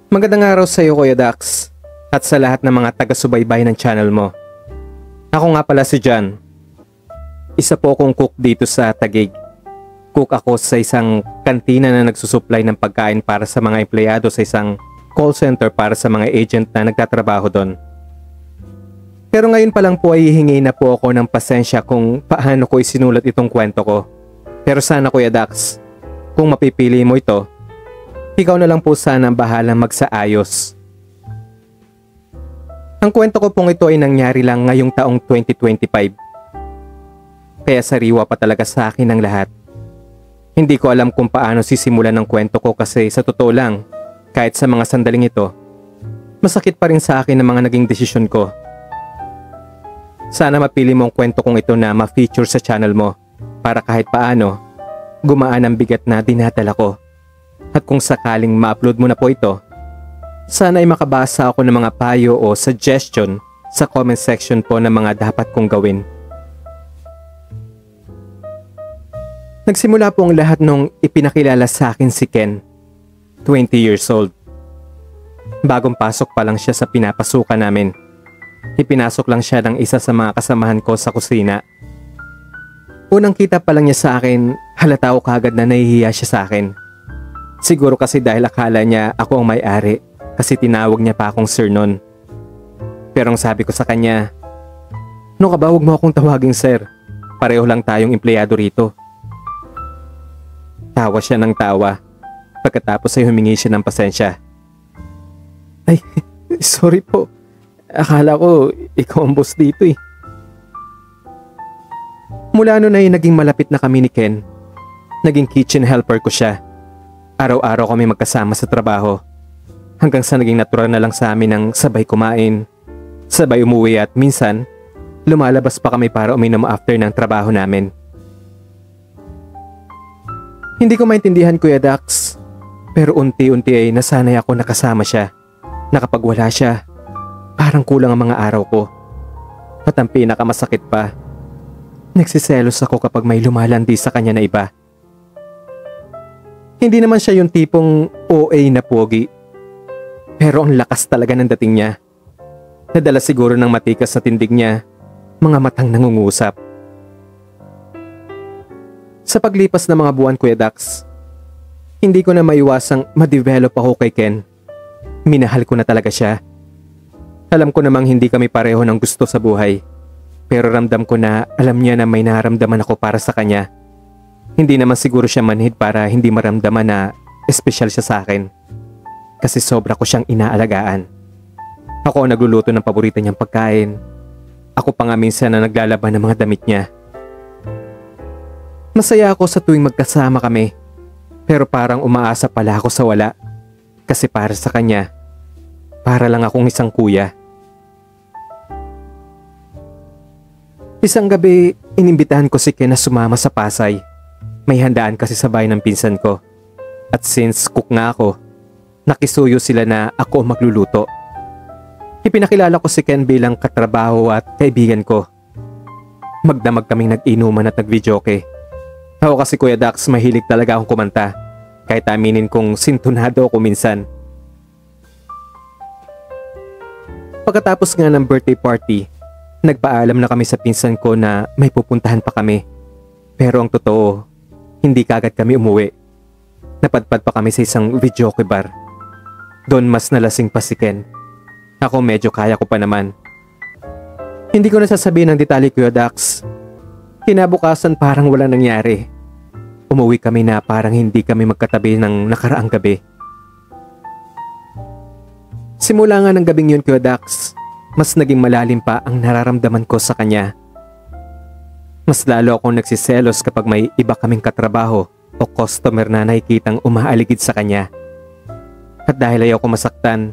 Magandang araw sa iyo, Kuya Dax, at sa lahat ng mga taga-subaybay ng channel mo. Ako nga pala si John. Isa po akong cook dito sa Taguig. Cook ako sa isang kantina na nagsusupply ng pagkain para sa mga empleyado sa isang call center para sa mga agent na nagtatrabaho doon. Pero ngayon pa lang po ay hihingi na po ako ng pasensya kung paano ko isinulat itong kwento ko. Pero sana, Kuya Dax, kung mapipili mo ito, ikaw na lang po sana ang bahalang magsaayos. Ang kwento ko pong ito ay nangyari lang ngayong taong 2025. Kaya sariwa pa talaga sa akin ang lahat. Hindi ko alam kung paano sisimulan ng kwento ko kasi sa totoo lang, kahit sa mga sandaling ito, masakit pa rin sa akin ang mga naging desisyon ko. Sana mapili mo ang kwento kong ito na ma-feature sa channel mo para kahit paano, gumaan ang bigat na dinadala ko. At kung sakaling ma-upload mo na po ito, sana ay makabasa ako ng mga payo o suggestion sa comment section po ng mga dapat kong gawin. Nagsimula po ang lahat nung ipinakilala sa akin si Ken, 20 years old. Bagong pasok pa lang siya sa pinapasukan namin. Ipinasok lang siya ng isa sa mga kasamahan ko sa kusina. Unang kita pa lang niya sa akin, halata ko kagad na nahihiya siya sa akin. Siguro kasi dahil akala niya ako ang may-ari kasi tinawag niya pa akong sir nun. Pero ang sabi ko sa kanya, "No ka ba, huwag mo akong tawaging sir. Pareho lang tayong empleyado rito." Tawa siya ng tawa. Pagkatapos ay humingi siya ng pasensya. "Ay, sorry po. Akala ko ikaw ang boss dito eh." Mula noon ay naging malapit na kami ni Ken. Naging kitchen helper ko siya. Araw-araw kami magkasama sa trabaho. Hanggang sa naging natural na lang sa amin ang sabay kumain, sabay umuwi at minsan, lumalabas pa kami para uminom after ng trabaho namin. Hindi ko maintindihan, Kuya Dax, pero unti-unti ay nasanay ako nakasama siya. Nakapag wala siya, parang kulang ang mga araw ko. At ang pinakamasakit pa, nagsiselos ako kapag may lumalandi sa kanya na iba. Hindi naman siya yung tipong OA na pogi. Pero ang lakas talaga ng dating niya. Nadala siguro ng matikas na tindig niya, mga matang nangungusap. Sa paglipas ng mga buwan, Kuya Dax, hindi ko na maiwasang ma-develop ako kay Ken. Minahal ko na talaga siya. Alam ko namang hindi kami pareho ng gusto sa buhay. Pero ramdam ko na alam niya na may nararamdaman ako para sa kanya. Hindi naman siguro siya manhid para hindi maramdaman na espesyal siya sa akin. Kasi sobra ko siyang inaalagaan. Ako ang nagluluto ng paborito niyang pagkain. Ako pa nga minsan na naglalaban ng mga damit niya. Masaya ako sa tuwing magkasama kami. Pero parang umaasa pala ako sa wala. Kasi para sa kanya, para lang akong isang kuya. Isang gabi, inimbitahan ko si Ken na sumama sa Pasay. May handaan kasi sa bahay ng pinsan ko. At since cook nga ako, nakisuyo sila na ako magluluto. Ipinakilala ko si Ken bilang katrabaho at kaibigan ko. Magdamag kaming nag-inuman at nag-videoke. Ako kasi, Kuya Dax, mahilig talaga akong kumanta. Kahit aminin kong sintunado ako minsan. Pagkatapos nga ng birthday party, nagpaalam na kami sa pinsan ko na may pupuntahan pa kami. Pero ang totoo, hindi kagad kami umuwi. Napadpad pa kami sa isang videoke bar. Doon mas nalasing pa si Ken. Ako medyo kaya ko pa naman. Hindi ko nasasabihin ng detalye, Kuya Dax. Kinabukasan parang wala nangyari. Umuwi kami na parang hindi kami magkatabi ng nakaraang gabi. Simula nga ng gabing yun, Kuya Dax, mas naging malalim pa ang nararamdaman ko sa kanya. Mas lalo akong nagsiselos kapag may iba kaming katrabaho o customer na nakikitang umaaligid sa kanya. At dahil ayaw ko masaktan,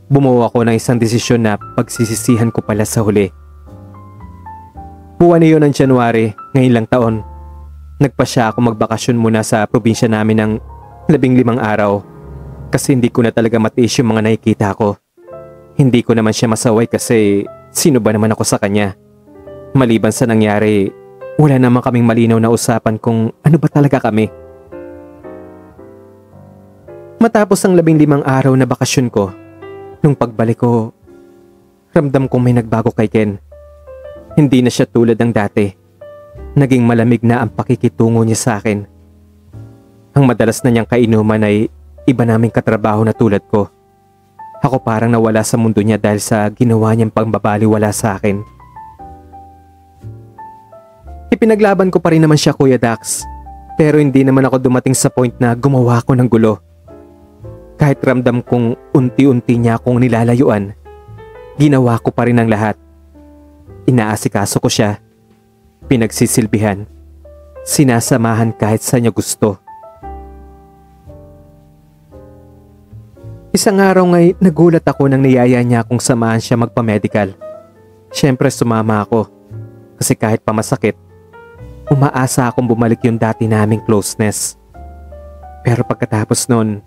bumuo ako ng isang desisyon na pagsisisihan ko pala sa huli. Buwan iyon ng January, ngayon lang taon. Nagpasya ako magbakasyon muna sa probinsya namin ng 15 araw kasi hindi ko na talaga matiis yung mga nakikita ko. Hindi ko naman siya masaway kasi sino ba naman ako sa kanya. Maliban sa nangyari, wala naman kaming malinaw na usapan kung ano ba talaga kami. Matapos ang 15 araw na bakasyon ko, nung pagbalik ko, ramdam kong may nagbago kay Ken. Hindi na siya tulad ng dati. Naging malamig na ang pakikitungo niya sa akin. Ang madalas na niyang kainuman ay iba naming katrabaho na tulad ko. Ako parang nawala sa mundo niya dahil sa ginawa niyang pangbabaliwala sa akin. Ipinaglaban ko pa rin naman siya, Kuya Dax. Pero hindi naman ako dumating sa point na gumawa ko ng gulo. Kahit ramdam kong unti-unti niya akong nilalayuan, ginawa ko pa rin ang lahat. Inaasikaso ko siya, pinagsisilbihan, sinasamahan kahit sa niya gusto. Isang araw nga'y nagulat ako nang niyaya niya akong samahan siya magpa-medical. Siyempre sumama ako kasi kahit pa masakit, umaasa akong bumalik yung dati naming closeness. Pero pagkatapos nun,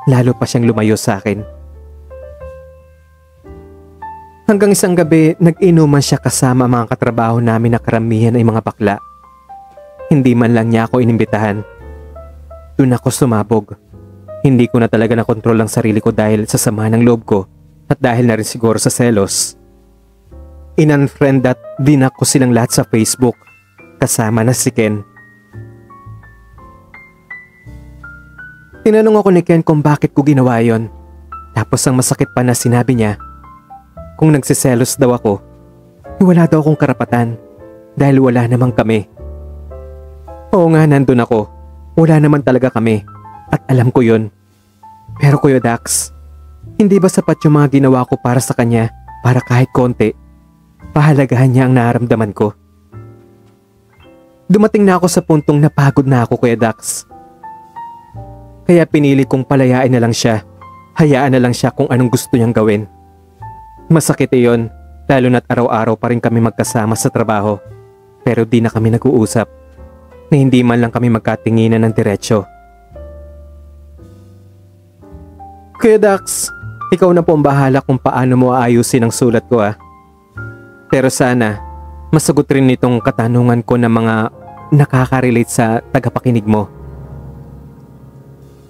lalo pa siyang lumayo sa akin. Hanggang isang gabi, nag-inuman siya kasama mga katrabaho namin na karamihan ay mga bakla. Hindi man lang niya ako inimbitahan. Doon ako sumabog. Hindi ko na talaga nakontrol ang sarili ko dahil sa sama ng loob ko at dahil na rin siguro sa selos. In-unfriend at dinak ko silang lahat sa Facebook, kasama na si Ken. Tinanong ako ni Ken kung bakit ko ginawa yon. Tapos ang masakit pa na sinabi niya, kung nagsiselos daw ako, wala daw akong karapatan dahil wala namang kami. Oo nga, nandun ako. Wala naman talaga kami at alam ko yon. Pero Kuya Dax, hindi ba sapat yung mga ginawa ko para sa kanya para kahit konti, pahalagahan niya ang nararamdaman ko? Dumating na ako sa puntong napagod na ako, Kuya Dax. Kaya pinili kong palayain na lang siya. Hayaan na lang siya kung anong gusto niyang gawin. Masakit iyon, lalo na't araw-araw pa rin kami magkasama sa trabaho. Pero di na kami nag-uusap, na hindi man lang kami magkatinginan ng diretsyo. Kuya Dax, ikaw na po ang bahala kung paano mo aayusin ang sulat ko Pero sana, masagot rin nitong katanungan ko ng mga nakaka-relate sa tagapakinig mo.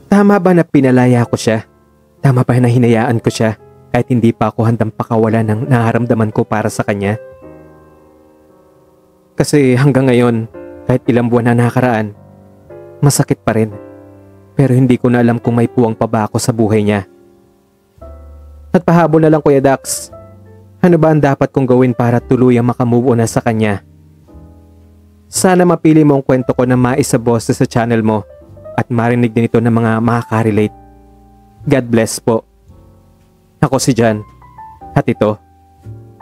Tama ba na pinalaya ko siya? Tama ba na hinayaan ko siya kahit hindi pa ako handang pakawalan ng nararamdaman ko para sa kanya? Kasi hanggang ngayon, kahit ilang buwan na nakaraan, masakit pa rin. Pero hindi ko na alam kung may puwang pa ba ako sa buhay niya. At pahabol na lang, Kuya Dax, ano ba ang dapat kong gawin para tuluyang makamove on na sa kanya? Sana mapili mo ang kwento ko na maisaboses sa channel mo at marinig din ito ng mga makaka-relate. God bless po. Ako si John at ito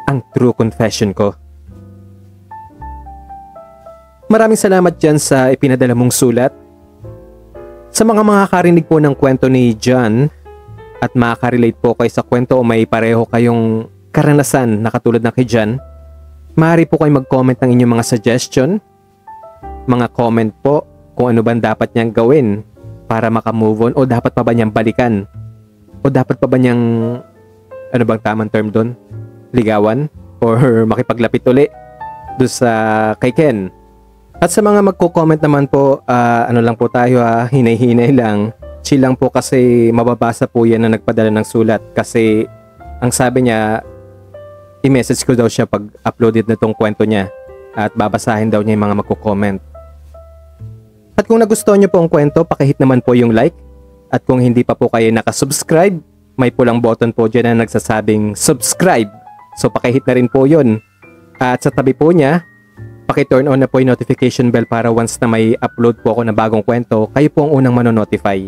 ang true confession ko. Maraming salamat dyan sa ipinadala mong sulat. Sa mga makakarinig po ng kwento ni John at makaka-relate po kayo sa kwento o may pareho kayong karanasan na katulad ng kay John, maaari po kayo mag-comment ng inyong mga suggestion, mga comment po kung ano ba dapat niyang gawin para makamove on o dapat pa ba niyang balikan o dapat pa ba niyang, ano bang tamang term doon? Ligawan or makipaglapit uli doon sa kay Ken. At sa mga magko-comment naman po, ano lang po tayo hinay-hinay lang. Chill lang po kasi mababasa po yan na nagpadala ng sulat kasi ang sabi niya, i-message ko daw siya pag uploaded na tong kwento niya at babasahin daw niya yung mga magko-comment. At kung nagustuhan niyo po ang kwento, pakihit naman po yung like. At kung hindi pa po kayo nakasubscribe, may pulang button po dyan na nagsasabing subscribe. So pakihit na rin po yun. At sa tabi po niya, paki-turn on na po yung notification bell para once na may upload po ako na bagong kwento, kayo po ang unang manonotify.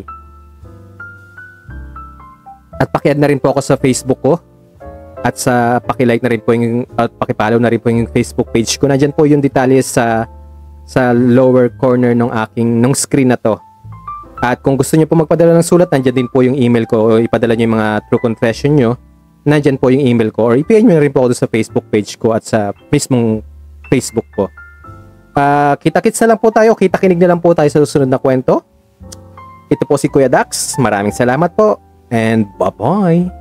At paki-add na rin po ako sa Facebook ko. At sa paki-like na rin po yung, at paki-follow na rin po yung Facebook page ko. Nandyan po yung detalye sa lower corner ng nung screen na to. At kung gusto niyo po magpadala ng sulat, nandyan din po yung email ko o ipadala niyo yung mga true confession nyo. Nandyan po yung email ko or i-PM nyo na rin po ako sa Facebook page ko at sa mismong Facebook ko. Kita-kits na lang po tayo, kita-kinig na lang po tayo sa susunod na kwento. Ito po si Kuya Dax. Maraming salamat po and bye-bye.